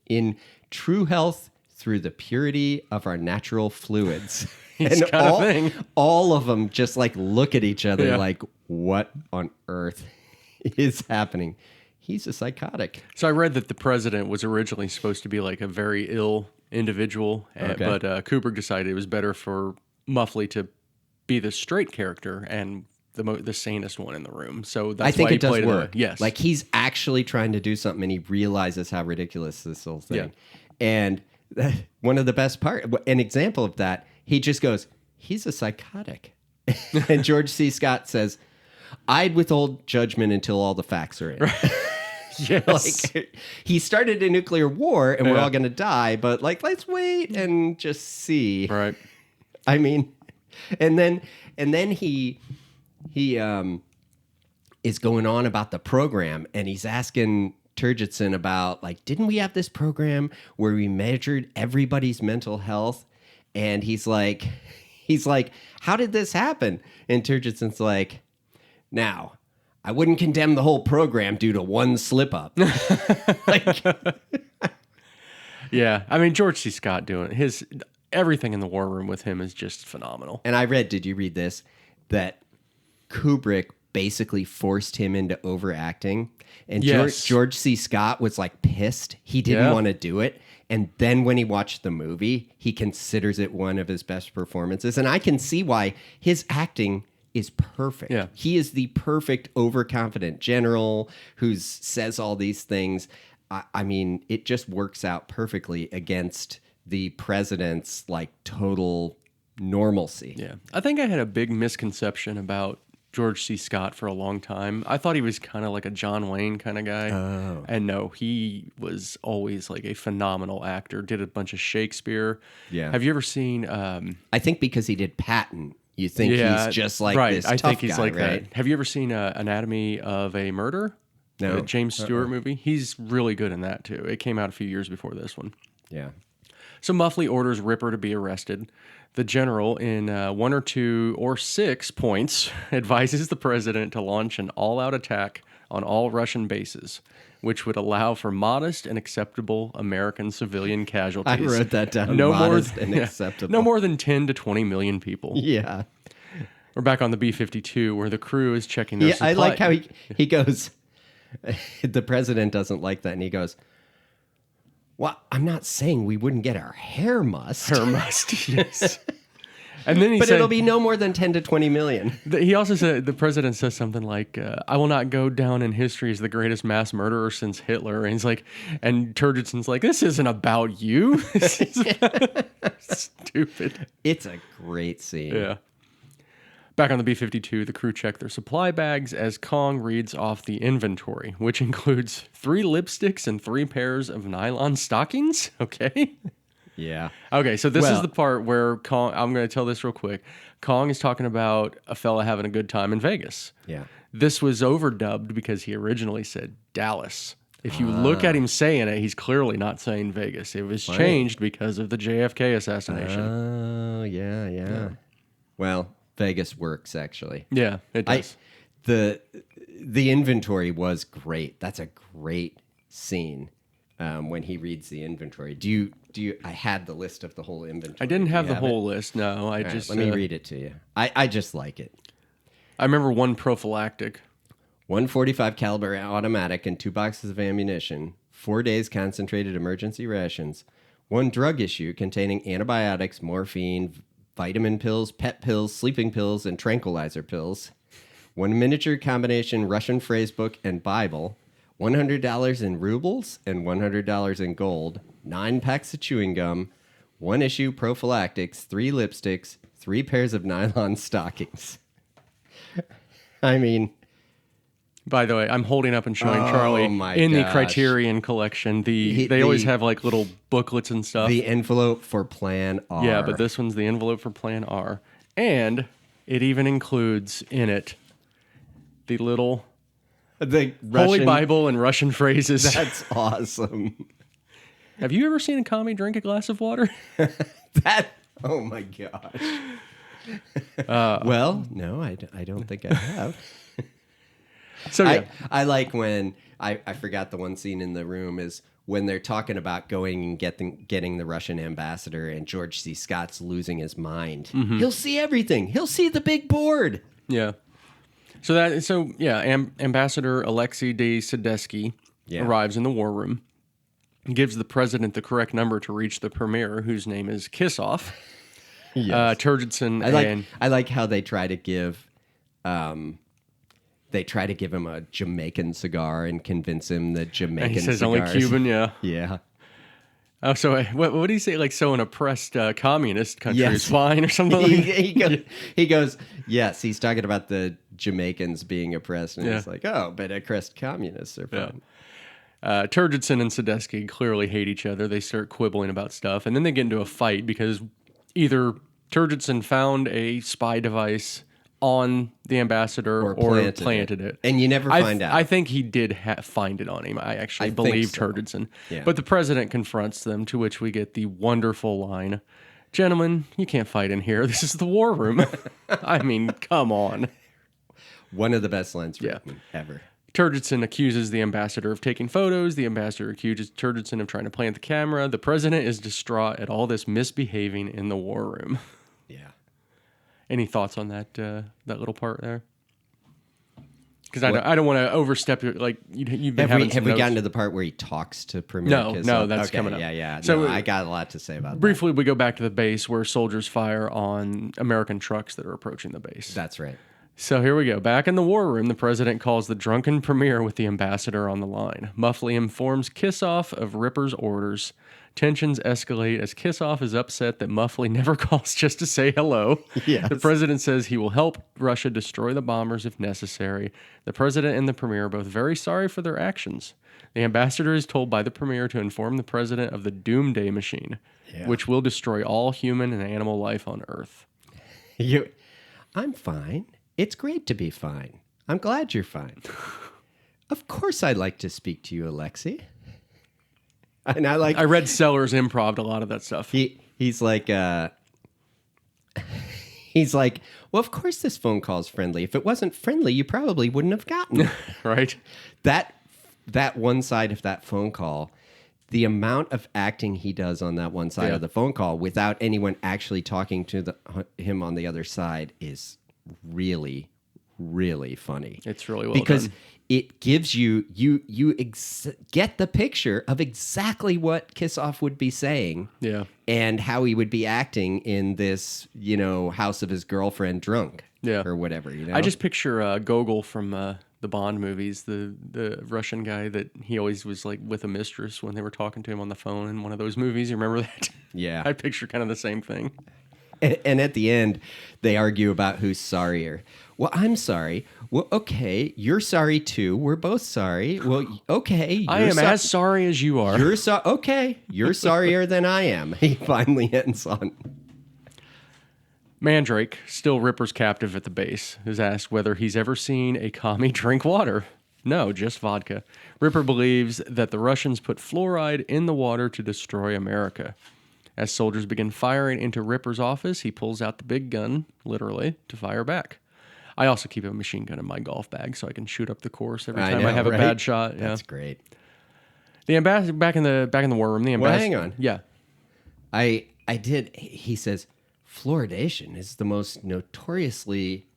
in true health through the purity of our natural fluids. He's and got a thing. All of them just like look at each other like, what on earth is happening? He's a psychotic. So I read that the president was originally supposed to be like a very ill individual, but Kubrick decided it was better for Muffley to be the straight character and the sanest one in the room. So that's I think why he it does played work. Yes. Like he's actually trying to do something and he realizes how ridiculous this whole thing. And one of the best an example of that, he just goes, he's a psychotic. And George C. Scott says, I'd withhold judgment until all the facts are in. Yes. Like, he started a nuclear war and we're all going to die, but like, let's wait and just see. Right. I mean, and then he is going on about the program and he's asking Turgidson about like, didn't we have this program where we measured everybody's mental health? And he's like, how did this happen? And Turgidson's like, now, I wouldn't condemn the whole program due to one slip up. Yeah. I mean, George C. Scott doing everything in the war room with him is just phenomenal. And did you read this? That Kubrick basically forced him into overacting. And George C. Scott was like pissed. He didn't want to do it. And then when he watched the movie, he considers it one of his best performances. And I can see why his acting is perfect. Yeah. He is the perfect overconfident general who says all these things. I mean, it just works out perfectly against the president's like total normalcy. Yeah. I think I had a big misconception about George C. Scott for a long time. I thought he was kind of like a John Wayne kind of guy. Oh. And no, he was always like a phenomenal actor, did a bunch of Shakespeare. Yeah. Have you ever seen... I think because he did Patton, you think he's just like this tough I think he's guy, like right? that. Have you ever seen Anatomy of a Murder? No. The James Stewart movie? He's really good in that too. It came out a few years before this one. Yeah. So Muffley orders Ripper to be arrested. The general, in 1 or 2 or 6 points, advises the president to launch an all-out attack on all Russian bases, which would allow for modest and acceptable American civilian casualties. I wrote that down. Modest and acceptable. No more than 10 to 20 million people. Yeah. We're back on the B-52 where the crew is checking their supply. I like how he goes, the president doesn't like that, and he goes, well, I'm not saying we wouldn't get our hair mussed. Hair mussed, yes. And then but it'll be no more than 10 to 20 million. He also said, the president says something like, I will not go down in history as the greatest mass murderer since Hitler. And he's like, and Turgidson's like, this isn't about you. Stupid. It's a great scene. Yeah. Back on the B-52, the crew check their supply bags as Kong reads off the inventory, which includes 3 lipsticks and 3 pairs of nylon stockings. Okay. Yeah. Okay, so this is Well- the part where Kong, I'm going to tell this real quick. Kong is talking about a fella having a good time in Vegas. Yeah. This was overdubbed because he originally said Dallas. If you look at him saying it, he's clearly not saying Vegas. It was changed because of the JFK assassination. Oh, yeah. Well, Vegas works, actually. Yeah, it does. The inventory was great. That's a great scene when he reads the inventory. Do you? I had the list of the whole inventory. I didn't have the whole it? list. No, I All just right, let me read it to you. I just like it. I remember one prophylactic. 145 caliber automatic and 2 boxes of ammunition, 4 days concentrated emergency rations, 1 drug issue containing antibiotics, morphine, vitamin pills, pet pills, sleeping pills, and tranquilizer pills, 1 miniature combination Russian phrase book and Bible, $100 in rubles and $100 in gold, 9 packs of chewing gum, 1 issue prophylactics, 3 lipsticks, 3 pairs of nylon stockings. I mean... By the way, I'm holding up and showing Charlie in the gosh. Criterion collection. They always have like little booklets and stuff. The envelope for Plan R. Yeah, but this one's the envelope for Plan R. And it even includes in it the little the Holy Russian, Bible and Russian phrases. That's awesome. Have you ever seen a commie drink a glass of water? Oh my gosh. Well, no, I don't think I have. So yeah. I like when I forgot the one scene in the room is when they're talking about going and getting the Russian ambassador and George C. Scott's losing his mind. Mm-hmm. He'll see everything. He'll see the big board. Yeah. Ambassador Alexei de Sadetsky arrives in the war room, gives the president the correct number to reach the premier, whose name is Kissoff. Yes. Turgidson. I like how they try to give him a Jamaican cigar and convince him that Jamaican And he says cigars. only Cuban, yeah. Yeah. Oh, so what do you say? Like, so an oppressed communist country Yes. is fine or something like he goes, yes, he's talking about the Jamaicans being oppressed. And Yeah. he's like, oh, but oppressed communists are fine. Turgidson and Sadetsky clearly hate each other. They start quibbling about stuff, and then they get into a fight because either Turgidson found a spy device on the ambassador or planted it. And you never find out. I think he did find it on him. I actually believe so. Turgidson. Yeah. But the president confronts them, to which we get the wonderful line, "Gentlemen, you can't fight in here. This is the war room." I mean, come on. One of the best lines written ever. Turgidson accuses the ambassador of taking photos. The ambassador accuses Turgidson of trying to plant the camera. The president is distraught at all this misbehaving in the war room. Yeah. Any thoughts on that little part there? Because I don't want to overstep it. Like you've been having. Have we gotten to the part where he talks to Premier? No, that's coming up. Yeah. So No, I got a lot to say about briefly, we go back to the base where soldiers fire on American trucks that are approaching the base. That's right. So here we go. Back in the war room, the president calls the drunken premier with the ambassador on the line. Muffley informs Kissoff of Ripper's orders. Tensions escalate as Kissoff is upset that Muffley never calls just to say hello. Yes. The president says he will help Russia destroy the bombers if necessary. The president and the premier are both very sorry for their actions. The ambassador is told by the premier to inform the president of the Doomsday Machine, which will destroy all human and animal life on Earth. I'm fine. It's great to be fine. I'm glad you're fine. Of course I'd like to speak to you, Alexei. And I read Sellers Improv, a lot of that stuff. He's like, well, of course this phone call's friendly. If it wasn't friendly, you probably wouldn't have gotten it. Right? That one side of that phone call, the amount of acting he does on that one side of the phone call without anyone actually talking to him on the other side is really funny. It's really well because done. It gives you get the picture of exactly what Kissoff would be saying, and how he would be acting in this, house of his girlfriend drunk, or whatever. I just picture Gogol from the Bond movies, the Russian guy that he always was like with a mistress when they were talking to him on the phone in one of those movies. You remember that? Yeah, I picture kind of the same thing. And at the end, they argue about who's sorrier. Well, I'm sorry. Well, okay, you're sorry too. We're both sorry. Well, okay, I am as sorry as you are. Okay, you're sorrier than I am. He finally ends on. Mandrake, still Ripper's captive at the base, is asked whether he's ever seen a commie drink water. No, just vodka. Ripper believes that the Russians put fluoride in the water to destroy America. As soldiers begin firing into Ripper's office, he pulls out the big gun, literally, to fire back. I also keep a machine gun in my golf bag so I can shoot up the course every time I have a bad shot. That's great. The ambassador back in the war room. The ambassador. Well, hang on. Yeah. I did. He says fluoridation is the most notoriously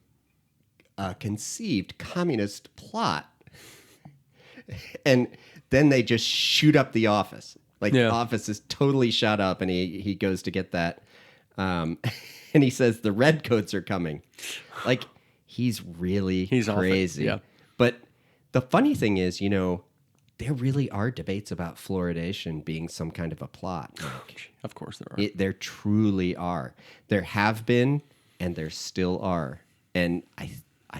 conceived communist plot, and then they just shoot up the office. The office is totally shot up, and he goes to get that, and he says the redcoats are coming. He's crazy. Yeah. But the funny thing is, there really are debates about fluoridation being some kind of a plot. Of course there are. There truly are. There have been, and there still are. And I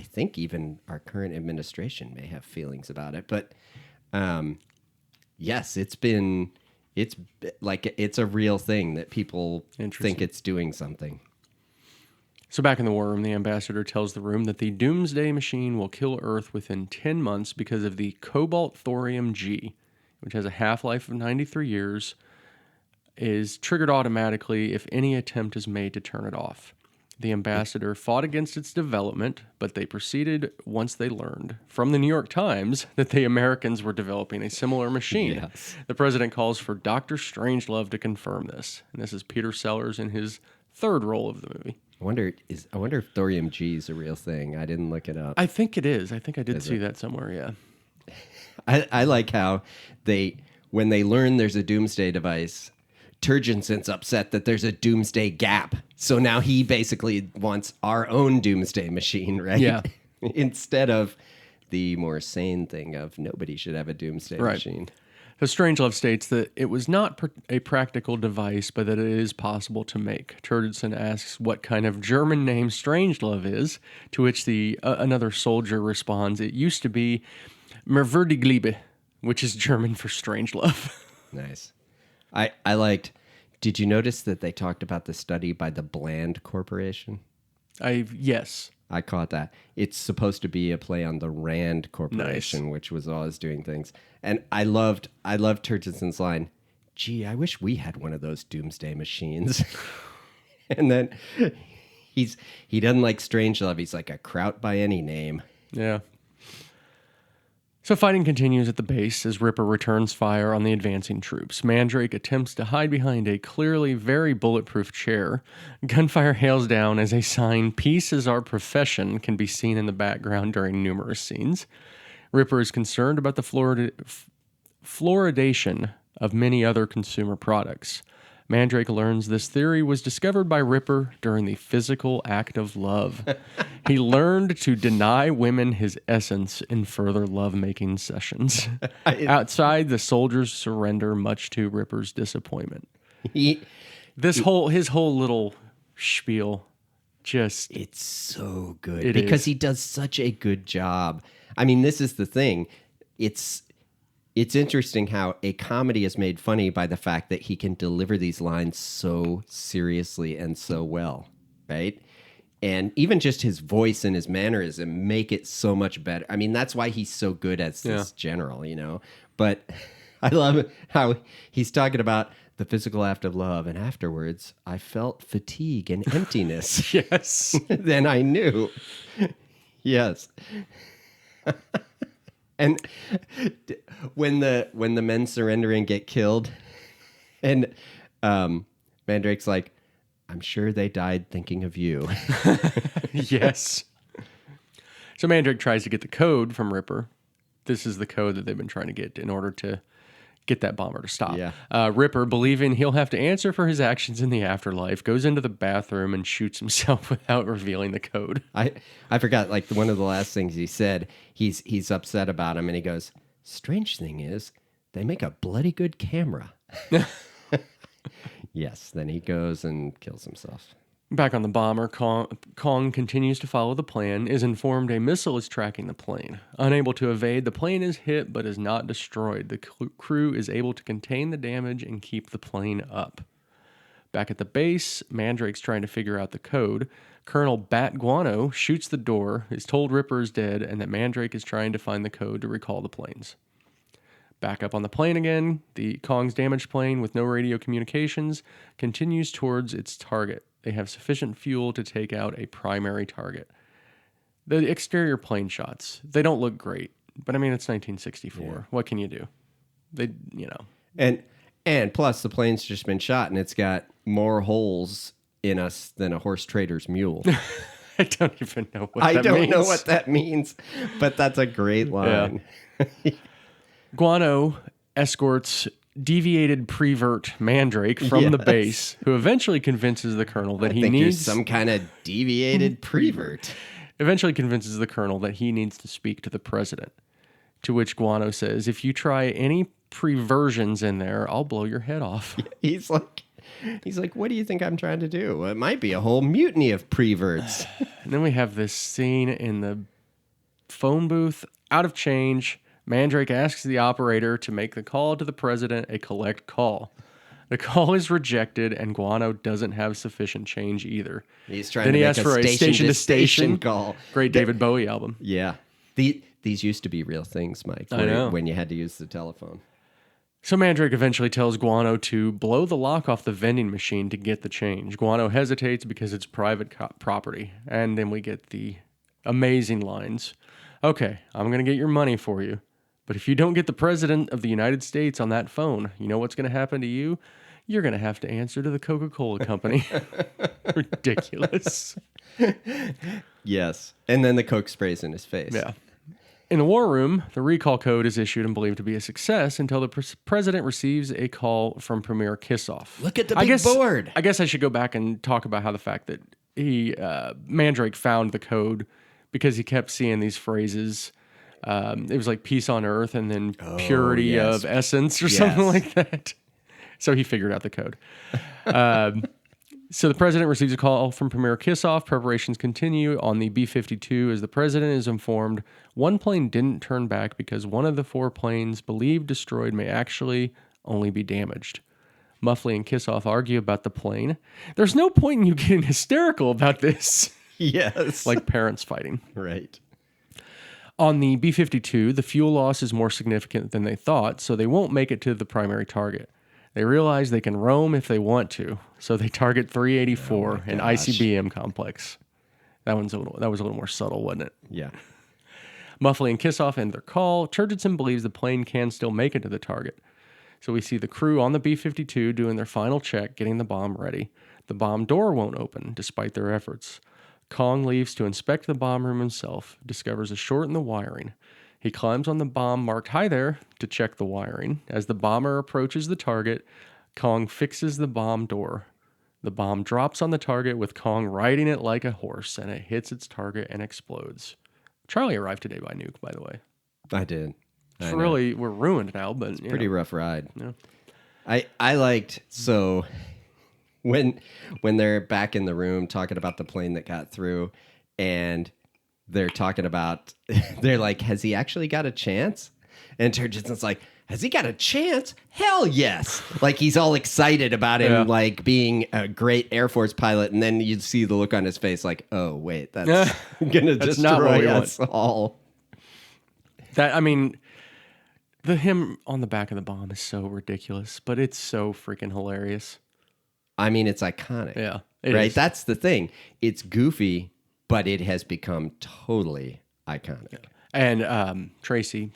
think even our current administration may have feelings about it. But yes, it's a real thing that people think it's doing something. So back in the war room, the ambassador tells the room that the Doomsday Machine will kill Earth within 10 months because of the cobalt thorium G, which has a half-life of 93 years, is triggered automatically if any attempt is made to turn it off. The ambassador fought against its development, but they proceeded once they learned from the New York Times that the Americans were developing a similar machine. Yes. The president calls for Dr. Strangelove to confirm this. And this is Peter Sellers in his third role of the movie. I wonder if thorium G is a real thing. I didn't look it up. I think it is. I think I did see that somewhere, yeah. I like how when they learn there's a doomsday device, Turgenson's upset that there's a doomsday gap. So now he basically wants our own doomsday machine, right? Yeah. Instead of the more sane thing of nobody should have a doomsday machine. So Strangelove states that it was not a practical device, but that it is possible to make. Turgidson asks what kind of German name Strangelove is, to which another soldier responds, it used to be Merwürdigliebe, which is German for Strangelove. Nice. I liked, did you notice that they talked about the study by the Bland Corporation? Yes. I caught that. It's supposed to be a play on the Rand Corporation, which was always doing things. And I loved Turgison's line, gee, I wish we had one of those doomsday machines. And then he doesn't like Strangelove. He's like a kraut by any name. Yeah. So fighting continues at the base as Ripper returns fire on the advancing troops. Mandrake attempts to hide behind a clearly very bulletproof chair. Gunfire hails down as a sign, "Peace is our profession," can be seen in the background during numerous scenes. Ripper is concerned about the fluoridation of many other consumer products. Mandrake learns this theory was discovered by Ripper during the physical act of love. He learned to deny women his essence in further lovemaking sessions. Outside, the soldiers surrender, much to Ripper's disappointment. His whole little spiel, it's so good because he does such a good job. I mean, this is the thing. It's interesting how a comedy is made funny by the fact that he can deliver these lines so seriously and so well, right? And even just his voice and his mannerism make it so much better. I mean, that's why he's so good as this general, But I love how he's talking about the physical act of love, and afterwards, I felt fatigue and emptiness. Yes. Then I knew. Yes. And when the men surrender and get killed, and Mandrake's like, I'm sure they died thinking of you. Yes. So Mandrake tries to get the code from Ripper. This is the code that they've been trying to get in order to get that bomber to stop. Yeah. Ripper, believing he'll have to answer for his actions in the afterlife, goes into the bathroom and shoots himself without revealing the code. I forgot, like, one of the last things he said, he's upset about him, and he goes, strange thing is, they make a bloody good camera. Yes, then he goes and kills himself. Back on the bomber, Kong continues to follow the plan, is informed a missile is tracking the plane. Unable to evade, the plane is hit but is not destroyed. The crew is able to contain the damage and keep the plane up. Back at the base, Mandrake's trying to figure out the code. Colonel Bat Guano shoots the door, is told Ripper is dead, and that Mandrake is trying to find the code to recall the planes. Back up on the plane again, the Kong's damaged plane with no radio communications continues towards its target. They have sufficient fuel to take out a primary target. The exterior plane shots, they don't look great, but I mean, it's 1964. Yeah. What can you do? And plus the plane's just been shot and it's got more holes in us than a horse trader's mule. I don't even know what that means. I don't know what that means, but that's a great line. Yeah. Guano escorts deviated prevert Mandrake from the base, who eventually convinces the colonel that he needs some kind of deviated prevert. Eventually convinces the colonel that he needs to speak to the president. To which Guano says, "If you try any preversions in there, I'll blow your head off." He's like, "What do you think I'm trying to do? It might be a whole mutiny of preverts." And then we have this scene in the phone booth, out of change. Mandrake asks the operator to make the call to the president a collect call. The call is rejected, and Guano doesn't have sufficient change either. He's trying to make a station-to-station call. Great David Bowie album. Yeah. These used to be real things, Mike, when you had to use the telephone. So Mandrake eventually tells Guano to blow the lock off the vending machine to get the change. Guano hesitates because it's private property. And then we get the amazing lines. "Okay, I'm going to get your money for you. But if you don't get the president of the United States on that phone, you know what's going to happen to you? You're going to have to answer to the Coca-Cola Company." Ridiculous. Yes. And then the Coke sprays in his face. Yeah. In the war room, the recall code is issued and believed to be a success until the president receives a call from Premier Kissoff. Look at the big board. I guess I should go back and talk about how the fact that Mandrake found the code because he kept seeing these phrases. It was like peace on earth and then purity of essence or something like that. So he figured out the code. So the president receives a call from Premier Kissoff. Preparations continue on the B-52 as the president is informed one plane didn't turn back because one of the 4 planes believed destroyed may actually only be damaged. Muffley and Kissoff argue about the plane. There's no point in you getting hysterical about this. Yes. Like parents fighting. Right. On the B-52, the fuel loss is more significant than they thought, so they won't make it to the primary target. They realize they can roam if they want to, so they target 384, an ICBM complex. That was a little more subtle, wasn't it? Yeah. Muffley and Kissoff end their call. Turgidson believes the plane can still make it to the target. So we see the crew on the B-52 doing their final check, getting the bomb ready. The bomb door won't open, despite their efforts. Kong leaves to inspect the bomb room himself, discovers a short in the wiring. He climbs on the bomb marked "Hi there" to check the wiring. As the bomber approaches the target, Kong fixes the bomb door. The bomb drops on the target with Kong riding it like a horse, and it hits its target and explodes. Charlie arrived today by nuke, by the way. I did. We're ruined now, but it's a pretty rough ride. Yeah. I liked when they're back in the room talking about the plane that got through, and they're talking about, they're like, has he actually got a chance? And Turgidson's like, has he got a chance? Hell yes. Like he's all excited about him like being a great Air Force pilot. And then you'd see the look on his face like, oh, wait, that's going to destroy us all. The him on the back of the bomb is so ridiculous, but it's so freaking hilarious. I mean, it's iconic. Yeah. Right? That's the thing. It's goofy, but it has become totally iconic. Yeah. And Tracy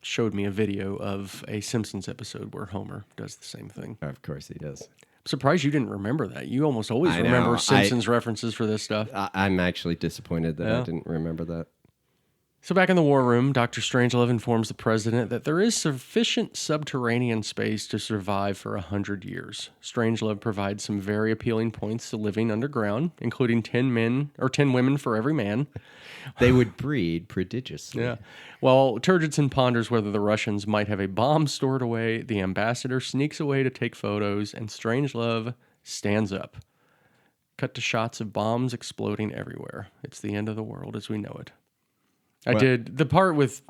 showed me a video of a Simpsons episode where Homer does the same thing. Of course he does. I'm surprised you didn't remember that. You almost always remember Simpsons references for this stuff. I'm actually disappointed that I didn't remember that. So back in the war room, Dr. Strangelove informs the president that there is sufficient subterranean space to survive for 100 years. Strangelove provides some very appealing points to living underground, including 10 women for every man. They would breed prodigiously. Yeah. While Turgidson ponders whether the Russians might have a bomb stored away, the ambassador sneaks away to take photos, and Strangelove stands up. Cut to shots of bombs exploding everywhere. It's the end of the world as we know it. Well- I did the part with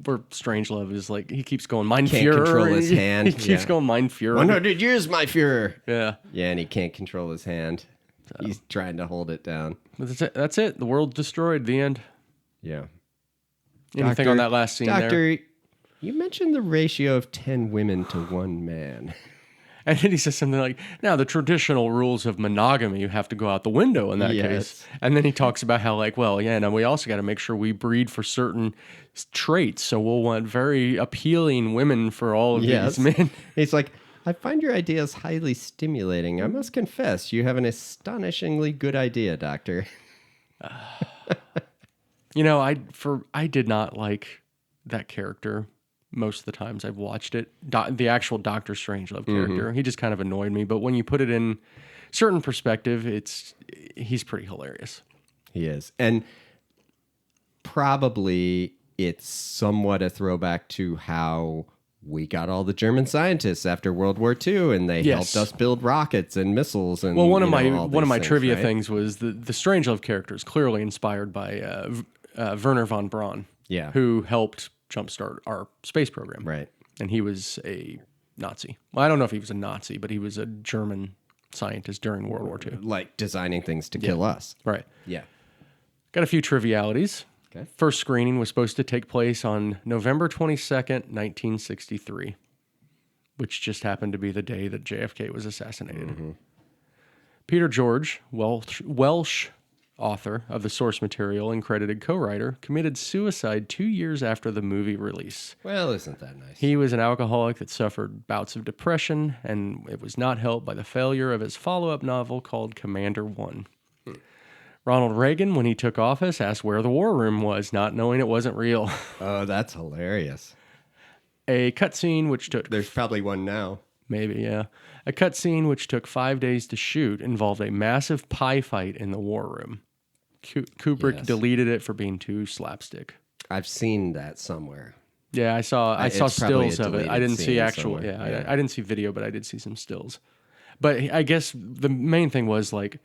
where Strangelove is like he keeps going Mein Can't Führer. control his He hand. keeps going Mein Führer. 100 years, my Führer. Yeah. Yeah, and he can't control his hand. He's trying to hold it down. But that's it. The world destroyed. The end. Yeah. Anything on that last scene Doctor, there? you mentioned the ratio of 10 women to 1 man. And then he says something like, now the traditional rules of monogamy, you have to go out the window in that Yes. case. And then he talks about how like, well, yeah, now we also got to make sure we breed for certain traits. So we'll want very appealing women for all of these men. He's like, I find your ideas highly stimulating. I must confess, you have an astonishingly good idea, Doctor. You know, I did not like that character most of the times I've watched it. The actual Doctor Strangelove character, he just kind of annoyed me. But when you put it in certain perspective, he's pretty hilarious. He is. And probably it's somewhat a throwback to how we got all the German scientists after World War II, and they helped us build rockets and missiles. And well, one of all my these trivia right? things was the Strangelove character is clearly inspired by Werner von Braun, who helped jumpstart our space program. Right. And he was a Nazi. Well, I don't know if he was a Nazi, but he was a German scientist during World War II. Like designing things to kill us. Right. Yeah. Got a few trivialities. Okay. First screening was supposed to take place on November 22nd, 1963, which just happened to be the day that JFK was assassinated. Peter George, Welsh author of the source material and credited co-writer, committed suicide 2 years after the movie release. Well, isn't that nice? He was an alcoholic that suffered bouts of depression, and it was not helped by the failure of his follow-up novel called Commander One. Ronald Reagan, when he took office, asked where the war room was, not knowing it wasn't real. Oh, that's hilarious. A cutscene which took... There's probably one now. Maybe, yeah. A cutscene which took 5 days to shoot involved a massive pie fight in the war room. Kubrick deleted it for being too slapstick. I've seen that somewhere. Yeah, I saw It's probably stills a of it. I deleted didn't see scene actual. somewhere. Yeah, Yeah. I didn't see video, but I did see some stills. But I guess the main thing was like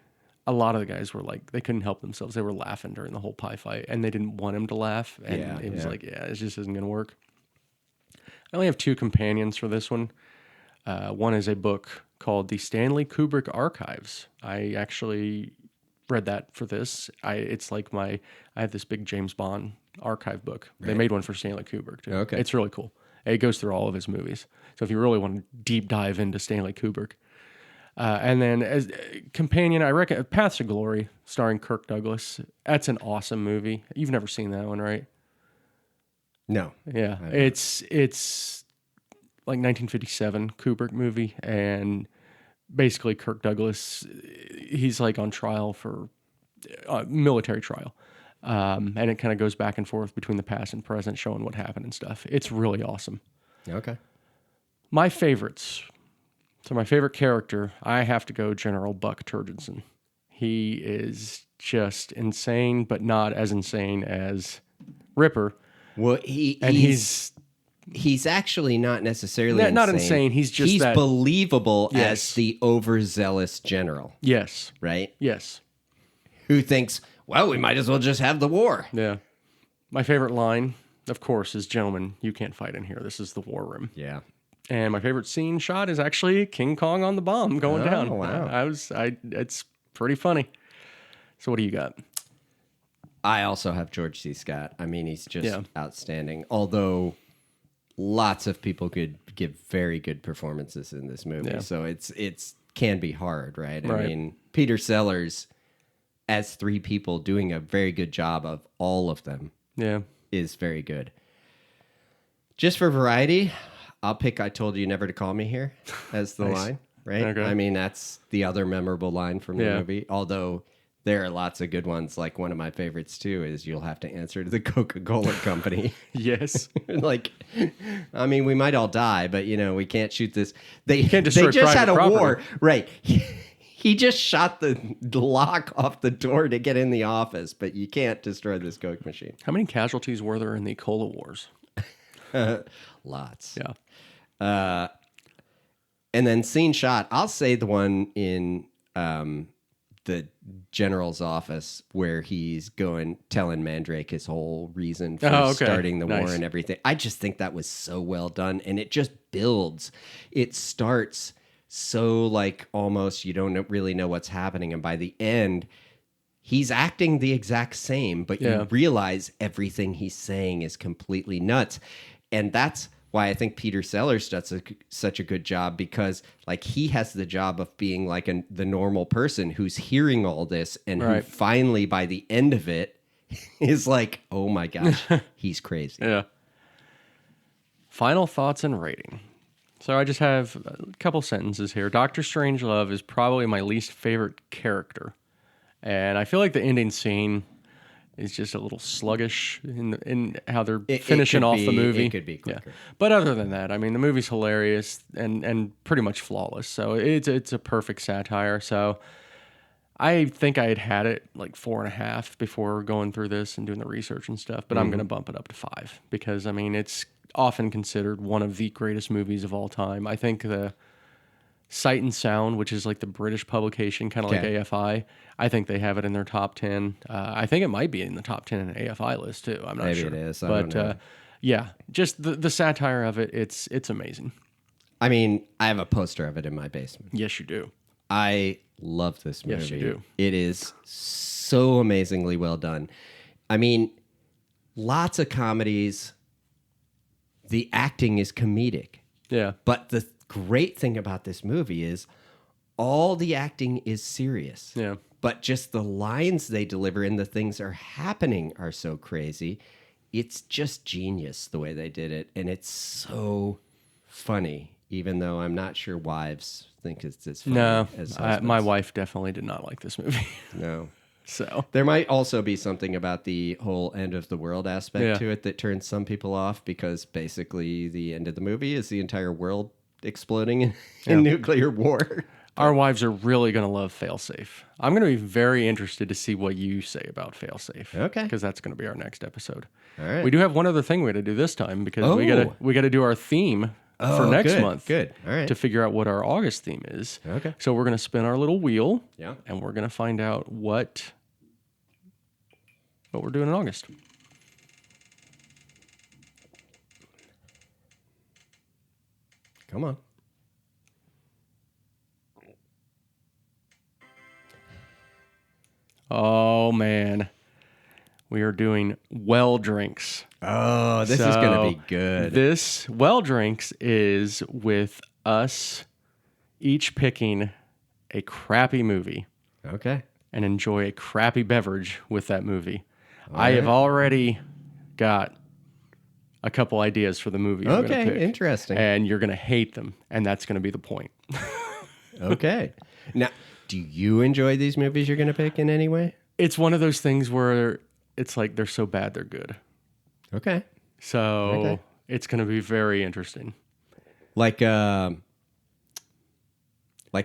a lot of the guys were like they couldn't help themselves. They were laughing during the whole pie fight, and they didn't want him to laugh. And it was like, it just isn't going to work. I only have 2 companions for this one. One is a book called The Stanley Kubrick Archives. I actually read that for this. It's like I have this big James Bond archive book. They made one for Stanley Kubrick too. Okay. It's really cool. It goes through all of his movies. So if you really want to deep dive into Stanley Kubrick. And then as companion, I reckon Paths of Glory, starring Kirk Douglas. That's an awesome movie. You've never seen that one, right? No. Yeah. It's like 1957 Kubrick movie, and basically Kirk Douglas, he's like on trial for military trial. And it kind of goes back and forth between the past and present, showing what happened and stuff. It's really awesome. Okay. My favorites. So my favorite character, I have to go General Buck Turgidson. He is just insane, but not as insane as Ripper. Well, he's actually not necessarily not insane. He's just that, believable Yes. as the overzealous general, yes, right? yes, Who thinks, well, we might as well just have the war. yeah. My favorite line, of course, is "Gentlemen, you can't fight in here. This is the war room." Yeah. And my favorite scene shot is actually King Kong on the bomb going down. Wow. It's pretty funny. So what do you got? I also have George C. Scott. I mean, he's just Yeah. outstanding. Although lots of people could give very good performances in this movie, Yeah. so it's can be hard, right? I Right. mean, Peter Sellers as 3 people doing a very good job of all of them Yeah. is very good. Just for variety, I'll pick "I told you never to call me here" as the Nice. line, right? Okay. I mean, that's the other memorable line from the Yeah. movie. Although there are lots of good ones. Like one of my favorites too is "You'll have to answer to the Coca-Cola company." Yes. Like, I mean, we might all die, but we can't shoot this. They can't destroy they just had a private war, property. right? He just shot the lock off the door to get in the office, but you can't destroy this Coke machine. How many casualties were there in the Cola Wars? Lots. Yeah. And then scene shot, I'll say the one in the general's office where he's telling Mandrake his whole reason for starting the war and everything. I just think that was so well done, and it just builds. It starts so like almost you don't really know what's happening, and by the end, he's acting the exact same, but you realize everything he's saying is completely nuts, and that's why I think Peter Sellers does such a good job, because like he has the job of being like the normal person who's hearing all this and who finally by the end of it is like, oh my gosh, he's crazy. Yeah. Final thoughts and rating. So I just have a couple sentences here. Dr. Strangelove is probably my least favorite character. And I feel like the ending scene is just a little sluggish in how they're finishing off the movie. It could be quicker. Yeah. But other than that, I mean, the movie's hilarious and pretty much flawless. So it's a perfect satire. So I think I had it like 4.5 before going through this and doing the research and stuff. But I'm going to bump it up to 5 because, I mean, it's often considered one of the greatest movies of all time. I think the Sight and Sound, which is like the British publication, kind of like AFI, I think they have it in their top 10. I think it might be in the top 10 in the AFI list too. I'm not sure. Maybe it is. But yeah, just the satire of it, it's amazing. I mean, I have a poster of it in my basement. Yes, you do. I love this movie. Yes, you do. It is so amazingly well done. I mean, lots of comedies, the acting is comedic. Yeah. But the great thing about this movie is all the acting is serious. Yeah. But just the lines they deliver and the things that are happening are so crazy. It's just genius the way they did it. And it's so funny, even though I'm not sure wives think it's as funny as husbands. My wife definitely did not like this movie. No. So there might also be something about the whole end of the world aspect to it that turns some people off, because basically the end of the movie is the entire world exploding in nuclear war. Our wives are really going to love Failsafe. I'm going to be very interested to see what you say about Failsafe. Okay. Because that's going to be our next episode. All right. We do have one other thing we got to do this time, because we got to do our theme for next month. Good. All right. To figure out what our August theme is. Okay. So we're going to spin our little wheel. Yeah. And we're going to find out what we're doing in August. Come on. Oh, man. We are doing well drinks. Oh, this is going to be good. This well drinks is with us each picking a crappy movie. Okay. And enjoy a crappy beverage with that movie. I have already got a couple ideas for the movie. Okay, interesting. And you're going to hate them, and that's going to be the point. Okay. Now, do you enjoy these movies you're going to pick in any way? It's one of those things where it's like they're so bad they're good. Okay. So it's going to be very interesting. Like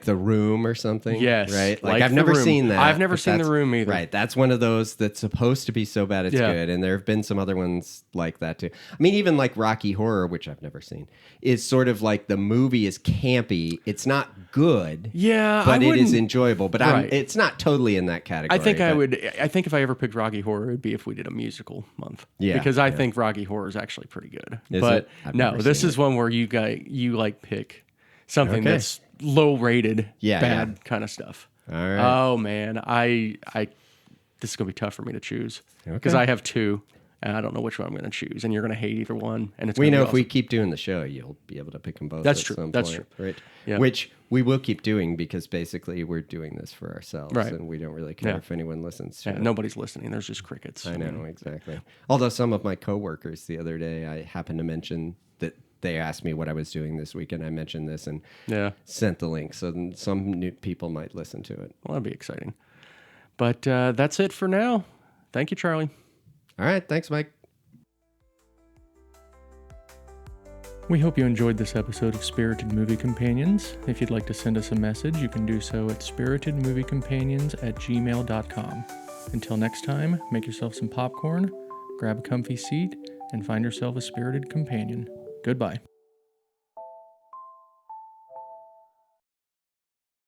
The Room or something? Yes. Right? Like I've never seen that. I've never seen The Room either. Right. That's one of those that's supposed to be so bad it's good. And there have been some other ones like that too. I mean, even like Rocky Horror, which I've never seen, is sort of like the movie is campy. It's not good. Yeah. But it is enjoyable. But it's not totally in that category. I think if I ever picked Rocky Horror, it would be if we did a musical month. Yeah. Because I think Rocky Horror is actually pretty good. Is but it? No, this is one where you pick something that's low rated, bad kind of stuff. All right. Oh man, this is gonna be tough for me to choose because I have two, and I don't know which one I'm gonna choose, and you're gonna hate either one. And we know if we keep doing the show, you'll be able to pick them both. That's at true. Some That's point, true. right? Yeah. Which we will keep doing because basically we're doing this for ourselves, right? And we don't really care if anyone listens. To it. Nobody's listening. There's just crickets. I know exactly. Although some of my coworkers the other day, I happened to mention that. They asked me what I was doing this weekend. I mentioned this and sent the link. So then some new people might listen to it. Well, that'd be exciting. But that's it for now. Thank you, Charlie. All right. Thanks, Mike. We hope you enjoyed this episode of Spirited Movie Companions. If you'd like to send us a message, you can do so at spiritedmoviecompanions@gmail.com. Until next time, make yourself some popcorn, grab a comfy seat, and find yourself a spirited companion. Goodbye.